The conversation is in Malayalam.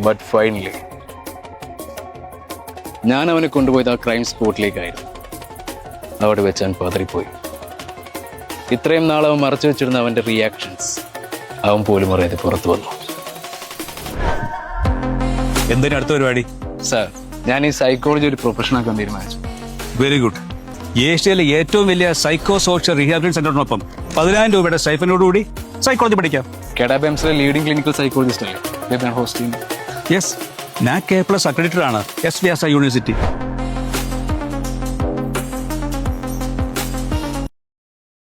ബട്ട് ഫൈനലി ഞാൻ അവനെ കൊണ്ടുപോയത് ആ ക്രൈം സ്പോട്ടിലേക്കായിരുന്നു. അവിടെ വെച്ച് അവൻ പതറിപ്പോയി. ഇത്രയും നാൾ അവൻ മറച്ചു വെച്ചിരുന്ന അവൻ്റെ റിയാക്ഷൻസ് അവൻ പോലും അറിയാതെ പുറത്തു വന്നു. എന്തിനാ അടുത്ത പരിപാടി? സാർ, ഞാൻ ഈ സൈക്കോളജി ഒരു പ്രൊഫഷനാക്കാൻ തീരുമാനിച്ചു. Very good. ഏഷ്യയിലെ ഏറ്റവും വലിയ സൈക്കോ സോഷ്യൽ റീഹാബിലിറ്റേഷൻ സെന്ററിനൊപ്പം 10,000 രൂപയുടെ സ്റ്റൈഫനോടുകൂടി സൈക്കോളജി പഠിക്കാം. കെഡാബെംസിലെ ലീഡിംഗ് ക്ലിനിക്കൽ സൈക്കോളജിസ്റ്റ് അല്ലേ hosting? Yes, NAC A+ accredited ആണ് SVS യൂണിവേഴ്സിറ്റി.